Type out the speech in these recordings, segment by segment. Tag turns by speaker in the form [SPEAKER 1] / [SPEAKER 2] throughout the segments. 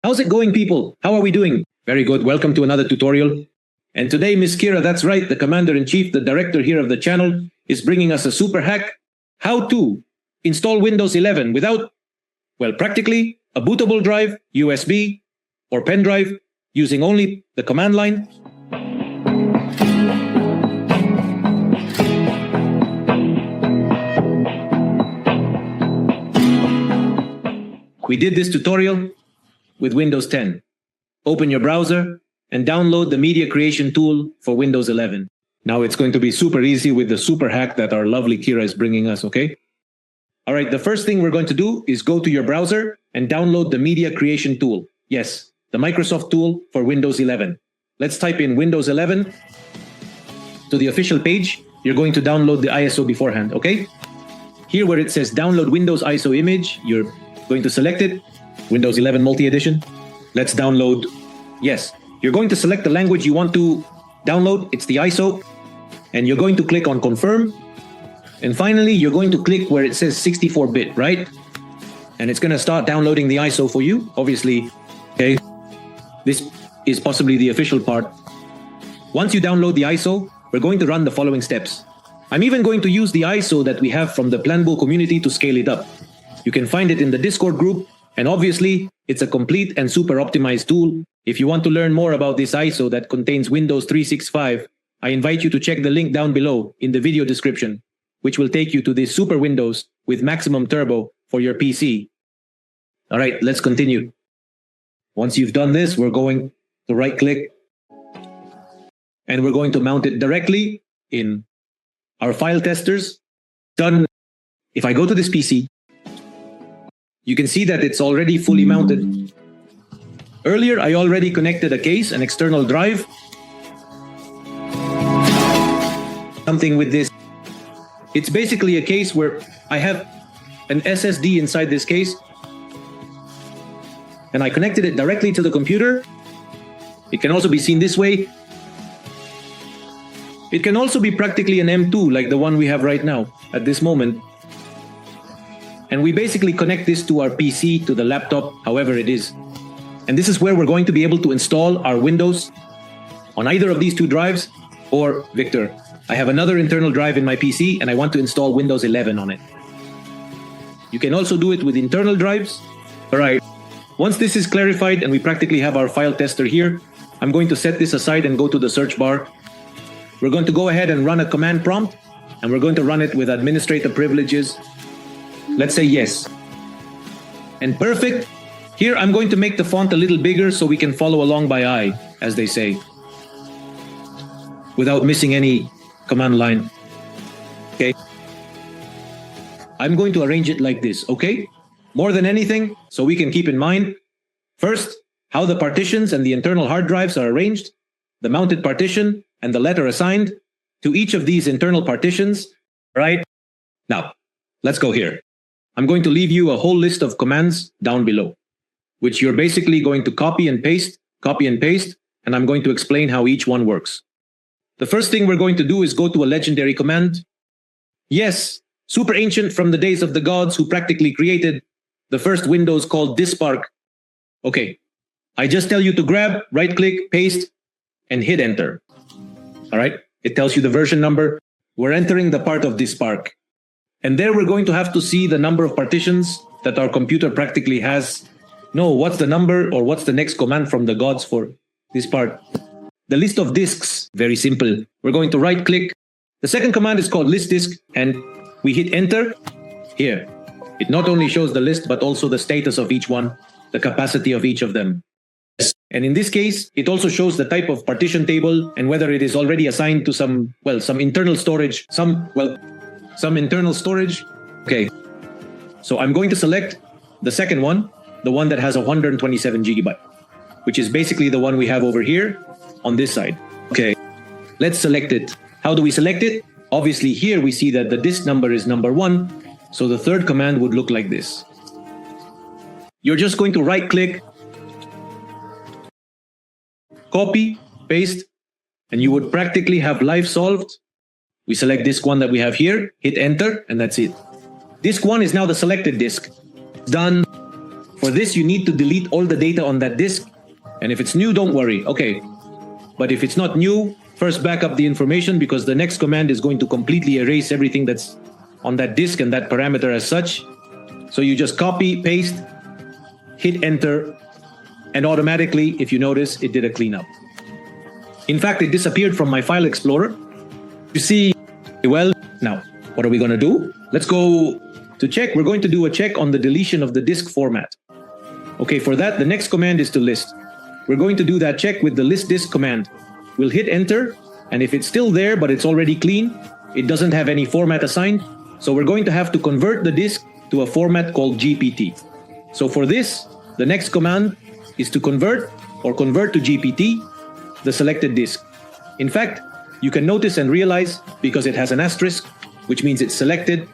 [SPEAKER 1] How's it going, people? How are we doing? Very good. Welcome to another tutorial. And today, Miss Kira, that's right, the Commander-in-Chief, the director here of the channel, is bringing us a super hack. How to install Windows 11 without, well, practically a bootable drive, USB, or pen drive, using only the command line. We did this tutorial with Windows 10. Open your browser and download the media creation tool for Windows 11. Now it's going to be super easy with the super hack that our lovely Kira is bringing us, okay? All right, the first thing we're going to do is go to your browser and download the media creation tool. Yes, the Microsoft tool for Windows 11. Let's type in Windows 11 to the official page. You're going to download the ISO beforehand, okay? Here where it says download Windows ISO image, you're going to select it, Windows 11 Multi-Edition. Let's download, yes. You're going to select the language you want to download, it's the ISO, and you're going to click on confirm. And finally, you're going to click where it says 64-bit, right? And it's going to start downloading the ISO for you, obviously, okay? This is possibly the official part. Once you download the ISO, we're going to run the following steps. I'm even going to use the ISO that we have from the Planbull community to scale it up. You can find it in the Discord group, and obviously, it's a complete and super optimized tool. If you want to learn more about this ISO that contains Windows 365, I invite you to check the link down below in the video description, which will take you to this super Windows with maximum turbo for your PC. All right, let's continue. Once you've done this, we're going to right-click, and we're going to mount it directly in our file testers. Done. If I go to this PC, you can see that it's already fully mounted. Earlier, I already connected a case, an external drive. Something with this. It's basically a case where I have an SSD inside this case, and I connected it directly to the computer. It can also be seen this way. It can also be practically an M2 like the one we have right now at this moment. And we basically connect this to our PC, to the laptop, however it is. And this is where we're going to be able to install our Windows on either of these two drives. Or, Victor, I have another internal drive in my PC and I want to install Windows 11 on it. You can also do it with internal drives. All right. Once this is clarified and we practically have our file tester here, I'm going to set this aside and go to the search bar. We're going to go ahead and run a command prompt, and we're going to run it with administrator privileges. Let's say yes. And perfect. Here I'm going to make the font a little bigger so we can follow along by eye, as they say, without missing any command line. Okay. I'm going to arrange it like this, okay? More than anything, so we can keep in mind, first, how the partitions and the internal hard drives are arranged, the mounted partition, and the letter assigned to each of these internal partitions, right? Now, let's go here. I'm going to leave you a whole list of commands down below, which you're basically going to copy and paste, and I'm going to explain how each one works. The first thing we're going to do is go to a legendary command. Yes, super ancient from the days of the gods who practically created the first Windows called Dispark. Okay, I just tell you to grab, right-click, paste, and hit enter. All right, it tells you the version number. We're entering the part of Dispark. And there we're going to have to see the number of partitions that our computer practically has. No, what's the number or what's the next command from the gods for this part? The list of disks, very simple. We're going to right click. The second command is called list disk, and we hit enter. Here, it not only shows the list, but also the status of each one, the capacity of each of them. And in this case, it also shows the type of partition table and whether it is already assigned to some internal storage, some internal storage. Okay, so I'm going to select the second one, the one that has 127 gigabyte, which is basically the one we have over here on this side. Okay, let's select it. How do we select it? Obviously here we see that the disk number is number 1, so the third command would look like this. You're just going to right click, copy, paste, and you would practically have life solved. We select disk 1 that we have here, hit enter, and that's it. Disk 1 is now the selected disk. Done. For this, you need to delete all the data on that disk. And if it's new, don't worry. Okay. But if it's not new, first back up the information, because the next command is going to completely erase everything that's on that disk and that parameter as such. So you just copy, paste, hit enter, and automatically, if you notice, it did a cleanup. In fact, it disappeared from my file explorer. You see, well, now, what are we going to do? Let's go to check. We're going to do a check on the deletion of the disk format. Okay, for that, the next command is to list. We're going to do that check with the list disk command. We'll hit enter, and if it's still there, but it's already clean, it doesn't have any format assigned, so we're going to have to convert the disk to a format called GPT. So for this, the next command is to convert to GPT the selected disk. In fact, you can notice and realize, because it has an asterisk, which means it's selected,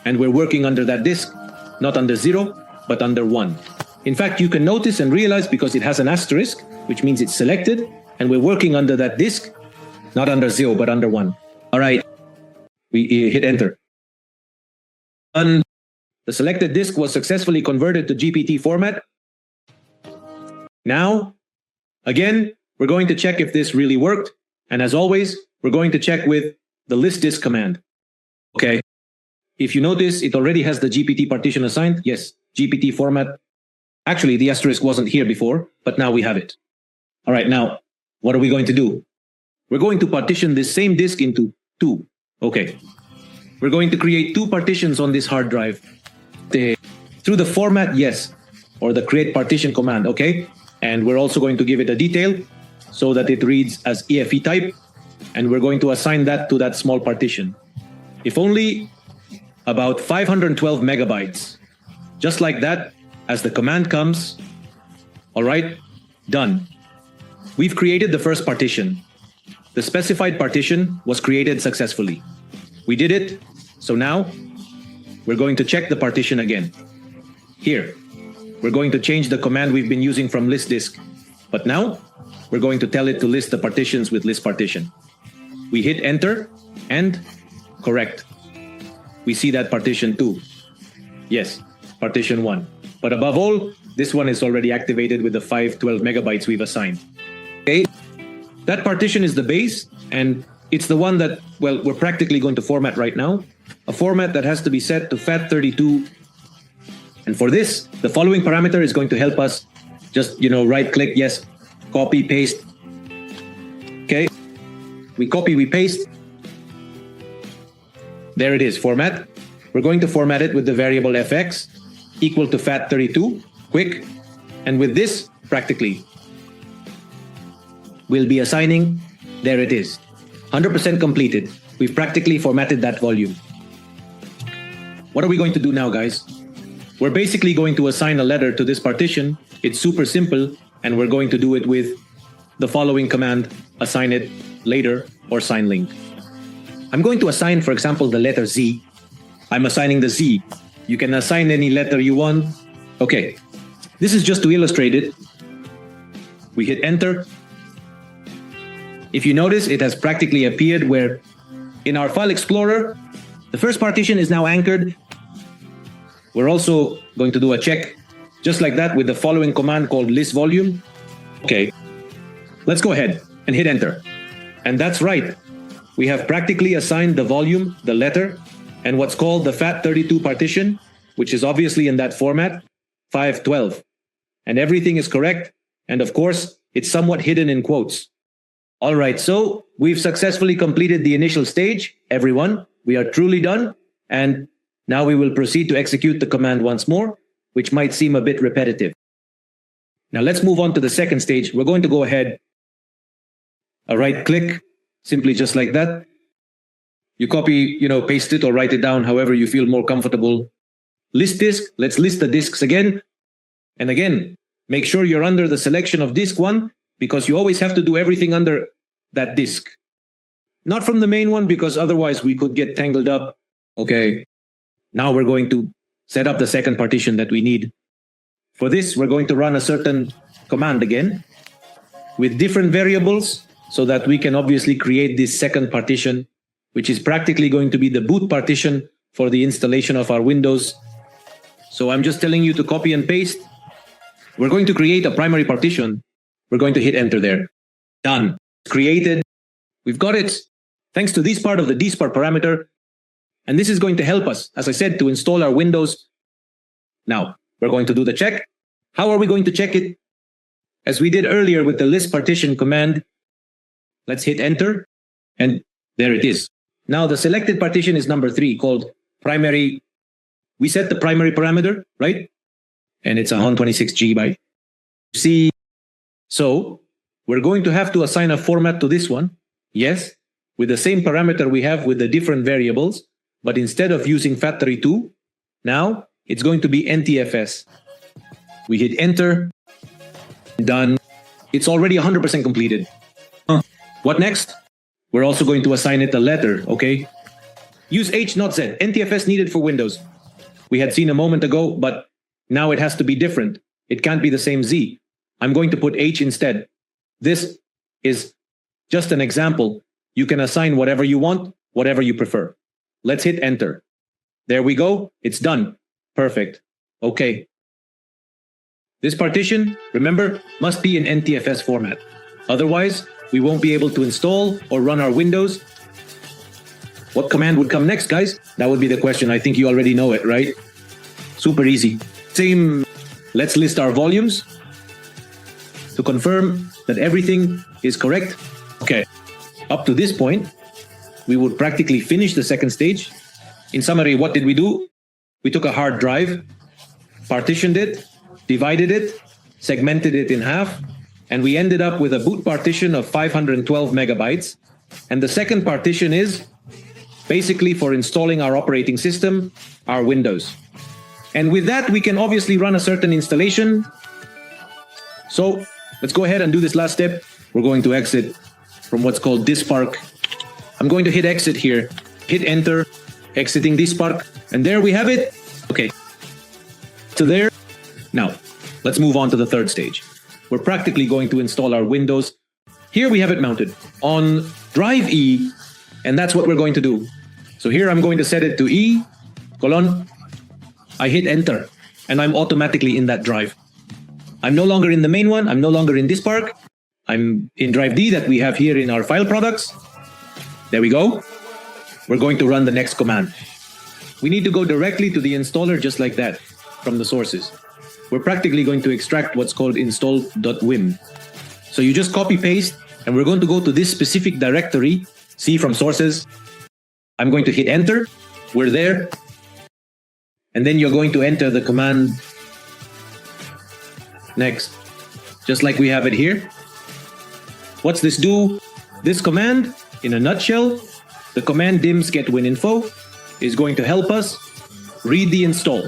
[SPEAKER 1] and we're working under that disk, not under 0, but under 1. In fact, you can notice and realize, because it has an asterisk, which means it's selected, and we're working under that disk, not under 0, but under 1. All right, we hit enter. And the selected disk was successfully converted to GPT format. Now, again, we're going to check if this really worked. And as always, we're going to check with the list disk command. Okay. If you notice, it already has the GPT partition assigned. Yes, GPT format. Actually, the asterisk wasn't here before, but now we have it. All right, now, what are we going to do? We're going to partition this same disk into 2. Okay. We're going to create 2 partitions on this hard drive. Through the format, yes, or the create partition command, okay? And we're also going to give it a detail so that it reads as EFE type, and we're going to assign that to that small partition. If only about 512 megabytes. Just like that, as the command comes, all right, done. We've created the first partition. The specified partition was created successfully. We did it, so now we're going to check the partition again. Here, we're going to change the command we've been using from list disk, but now we're going to tell it to list the partitions with list partition. We hit enter and correct. We see that partition 2. Yes, partition 1. But above all, this one is already activated with the 512 megabytes we've assigned. Okay, that partition is the base, and it's the one that, well, we're practically going to format right now. A format that has to be set to FAT32. And for this, the following parameter is going to help us. Just, right click, yes, copy, paste. Okay, we copy, we paste. There it is, format. We're going to format it with the variable fx equal to FAT32, quick. And with this, practically, we'll be assigning, there it is, 100% completed. We've practically formatted that volume. What are we going to do now, guys? We're basically going to assign a letter to this partition. It's super simple, and we're going to do it with the following command, assign it later or sign link. I'm going to assign, for example, the letter Z. I'm assigning the Z. You can assign any letter you want. Okay, this is just to illustrate it. We hit enter. If you notice, it has practically appeared where in our file explorer, the first partition is now anchored. We're also going to do a check just like that with the following command called list volume. Okay, let's go ahead and hit enter. And that's right. We have practically assigned the volume, the letter, and what's called the FAT32 partition, which is obviously in that format, 512. And everything is correct. And of course, it's somewhat hidden in quotes. All right, so we've successfully completed the initial stage, everyone. We are truly done. And now we will proceed to execute the command once more, which might seem a bit repetitive. Now let's move on to the second stage. We're going to go ahead, a right click, simply just like that. You copy, paste it or write it down however you feel more comfortable. List disk, let's list the disks again. And again, make sure you're under the selection of disk 1, because you always have to do everything under that disk. Not from the main one, because otherwise we could get tangled up. Okay, now we're going to set up the second partition that we need. For this, we're going to run a certain command again with different variables so that we can obviously create this second partition, which is practically going to be the boot partition for the installation of our Windows. So I'm just telling you to copy and paste we're going to create a primary partition. We're going to hit enter there. Done. Created. We've got it. Thanks to this part of the dspark parameter. And this is going to help us, as I said, to install our Windows. Now, we're going to do the check. How are we going to check it? As we did earlier with the list partition command, let's hit enter. And there it is. Now, the selected partition is number 3, called primary. We set the primary parameter, right? And it's 126 GB. See, so we're going to have to assign a format to this one. Yes, with the same parameter we have with the different variables, but instead of using FAT32, now it's going to be NTFS. We hit enter. Done. It's already 100% completed. What next? We're also going to assign it a letter, okay? Use H, not Z. NTFS needed for Windows. We had seen a moment ago, but now it has to be different. It can't be the same Z. I'm going to put H instead. This is just an example. You can assign whatever you want, whatever you prefer. Let's hit enter. There we go. It's done. Perfect. Okay. This partition, remember, must be in NTFS format. Otherwise, we won't be able to install or run our Windows. What command would come next, guys? That would be the question. I think you already know it, right? Super easy. Same. Let's list our volumes to confirm that everything is correct. Okay. Up to this point, we would practically finish the second stage. In summary, what did we do? We took a hard drive, partitioned it, divided it, segmented it in half, and we ended up with a boot partition of 512 megabytes. And the second partition is basically for installing our operating system, our Windows. And with that, we can obviously run a certain installation. So let's go ahead and do this last step. We're going to exit from what's called dspark. I'm going to hit exit here, hit enter, exiting dspark, and there we have it. Okay, so there. Now, let's move on to the third stage. We're practically going to install our Windows. Here we have it mounted on drive E, and that's what we're going to do. So here I'm going to set it to E, colon. I hit enter, and I'm automatically in that drive. I'm no longer in the main one. I'm no longer in dspark. I'm in drive D that we have here in our file products. There we go. We're going to run the next command. We need to go directly to the installer just like that from the sources. We're practically going to extract what's called install.wim. So you just copy paste, and we're going to go to this specific directory, C from sources. I'm going to hit enter. We're there. And then you're going to enter the command next, just like we have it here. What's this do? This command, in a nutshell, the command dims get wininfo is going to help us read the install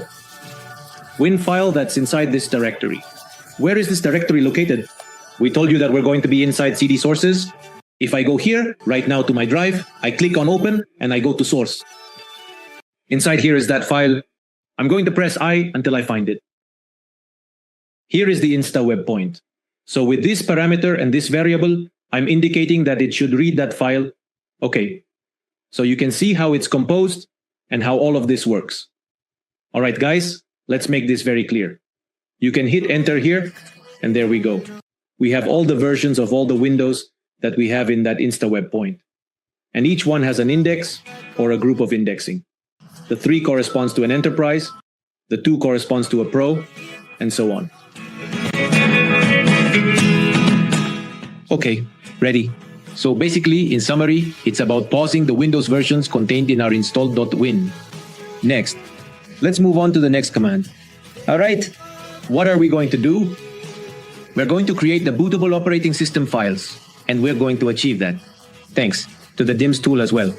[SPEAKER 1] win file that's inside this directory. Where is this directory located? We told you that we're going to be inside CD sources. If I go here, right now to my drive, I click on open and I go to source. Inside here is that file. I'm going to press I until I find it. Here is the Insta web point. So with this parameter and this variable, I'm indicating that it should read that file. Okay. So you can see how it's composed and how all of this works. All right, guys, let's make this very clear. You can hit enter here, and there we go. We have all the versions of all the windows that we have in that Insta web point. And each one has an index or a group of indexing. The 3 corresponds to an enterprise, the 2 corresponds to a pro, and so on. Okay, ready. So basically, in summary, it's about pausing the Windows versions contained in our install.win. Next, let's move on to the next command. All right, what are we going to do? We're going to create the bootable operating system files, and we're going to achieve that, thanks to the DIMS tool as well.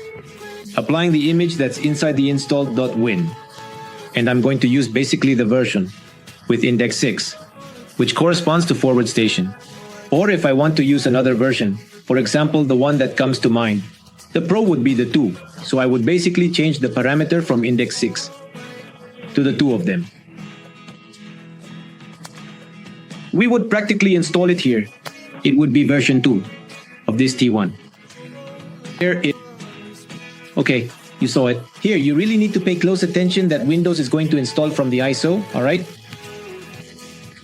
[SPEAKER 1] Applying the image that's inside the install.win. And I'm going to use basically the version with index 6, which corresponds to forward station. Or if I want to use another version, for example, the one that comes to mind, the pro would be the 2. So I would basically change the parameter from index 6 to the 2 of them. We would practically install it here. It would be version 2 of this T1. Here it. Okay, you saw it. Here, you really need to pay close attention that Windows is going to install from the ISO, all right?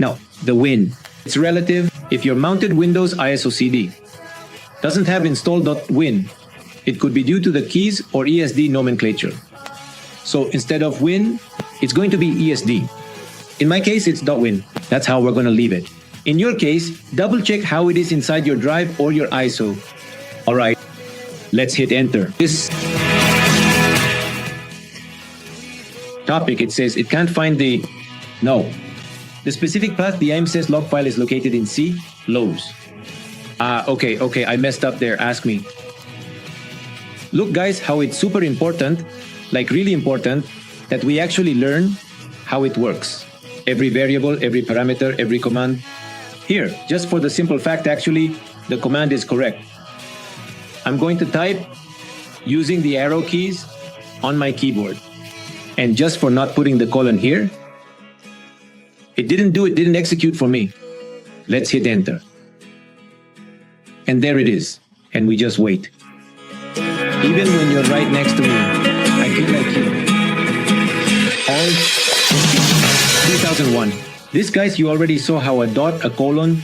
[SPEAKER 1] Now, the Win. It's relative. If your mounted Windows ISO CD doesn't have install.win, it could be due to the keys or ESD nomenclature. So instead of Win, it's going to be ESD. In my case, it's .win. That's how we're going to leave it. In your case, double check how it is inside your drive or your ISO. All right, let's hit enter. This topic, it says it can't find the specific path. The IM says log file is located in C, lows. Okay, I messed up there. Ask me. Look, guys, how it's super important, like really important, that we actually learn how it works. Every variable, every parameter, every command. Here, just for the simple fact, actually, the command is correct. I'm going to type using the arrow keys on my keyboard. And just for not putting the colon here, it didn't execute for me. Let's hit enter. And there it is. And we just wait. Even when you're right next to me, I feel like you. All 3001. This, guys, you already saw how a dot, a colon,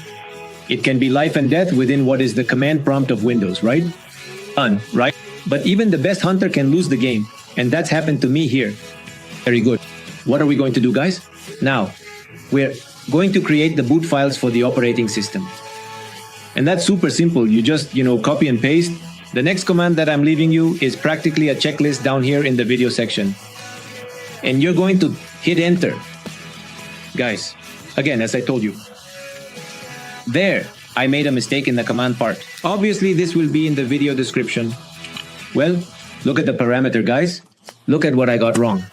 [SPEAKER 1] it can be life and death within what is the command prompt of Windows, right? Right? But even the best hunter can lose the game. And that's happened to me here. Very good. What are we going to do, guys? Now, we're going to create the boot files for the operating system. And that's super simple. You just, copy and paste. The next command that I'm leaving you is practically a checklist down here in the video section. And you're going to hit enter. Guys, again, as I told you. There, I made a mistake in the command part. Obviously, this will be in the video description. Well, look at the parameter, guys. Look at what I got wrong.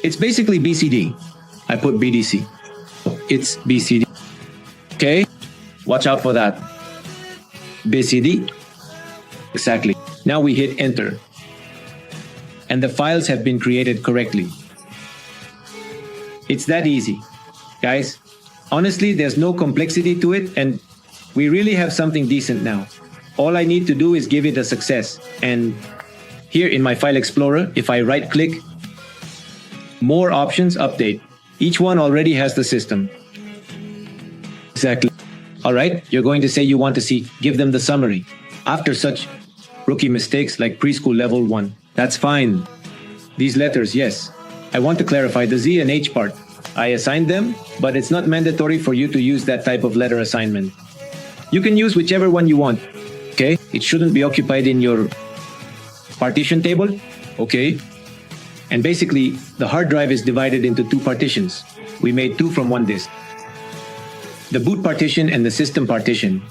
[SPEAKER 1] It's basically BCD. I put BDC. It's BCD. Okay, watch out for that. BCD. Exactly. Now we hit enter. And the files have been created correctly. It's that easy. Guys, honestly, there's no complexity to it, and we really have something decent now. All I need to do is give it a success. And here in my file explorer, if I right click, more options, update. Each one already has the system. Exactly. All right, you're going to say you want to give them the summary. After such rookie mistakes like preschool level 1. That's fine. These letters, yes. I want to clarify the Z and H part. I assigned them, but it's not mandatory for you to use that type of letter assignment. You can use whichever one you want. Okay? It shouldn't be occupied in your partition table. Okay? And basically, the hard drive is divided into 2 partitions. We made 2 from 1 disk. The boot partition and the system partition.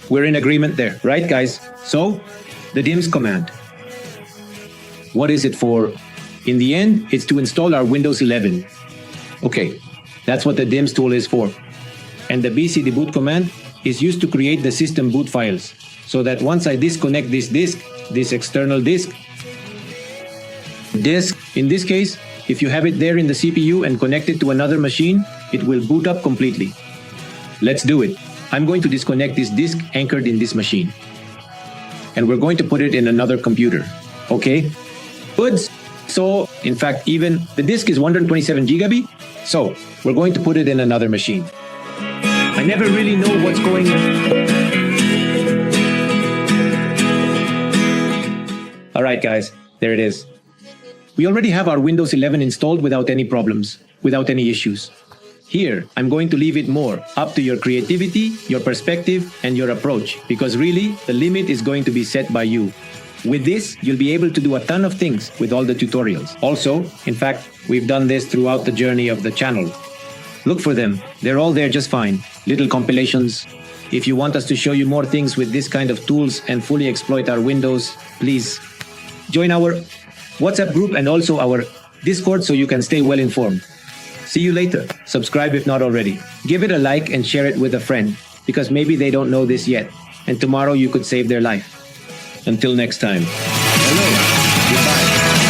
[SPEAKER 1] We're in agreement there, right, guys? So, the DIMS command. What is it for? In the end, it's to install our Windows 11. Okay, that's what the DIMS tool is for. And the BCD boot command is used to create the system boot files, so that once I disconnect this disk, this external disk, in this case, if you have it there in the CPU and connect it to another machine, it will boot up completely. Let's do it. I'm going to disconnect this disk anchored in this machine. And we're going to put it in another computer. Okay? Good. So, in fact, even the disk is 127 GB. So, we're going to put it in another machine. I never really know what's going on. All right, guys, there it is. We already have our Windows 11 installed without any problems, without any issues. Here, I'm going to leave it more up to your creativity, your perspective, and your approach, because really, the limit is going to be set by you. With this, you'll be able to do a ton of things with all the tutorials. Also, in fact, we've done this throughout the journey of the channel. Look for them. They're all there just fine. Little compilations. If you want us to show you more things with this kind of tools and fully exploit our Windows, please join our WhatsApp group and also our Discord so you can stay well informed. See you later. Subscribe if not already. Give it a like and share it with a friend, because maybe they don't know this yet, and tomorrow you could save their life. Until next time. Hello. Goodbye.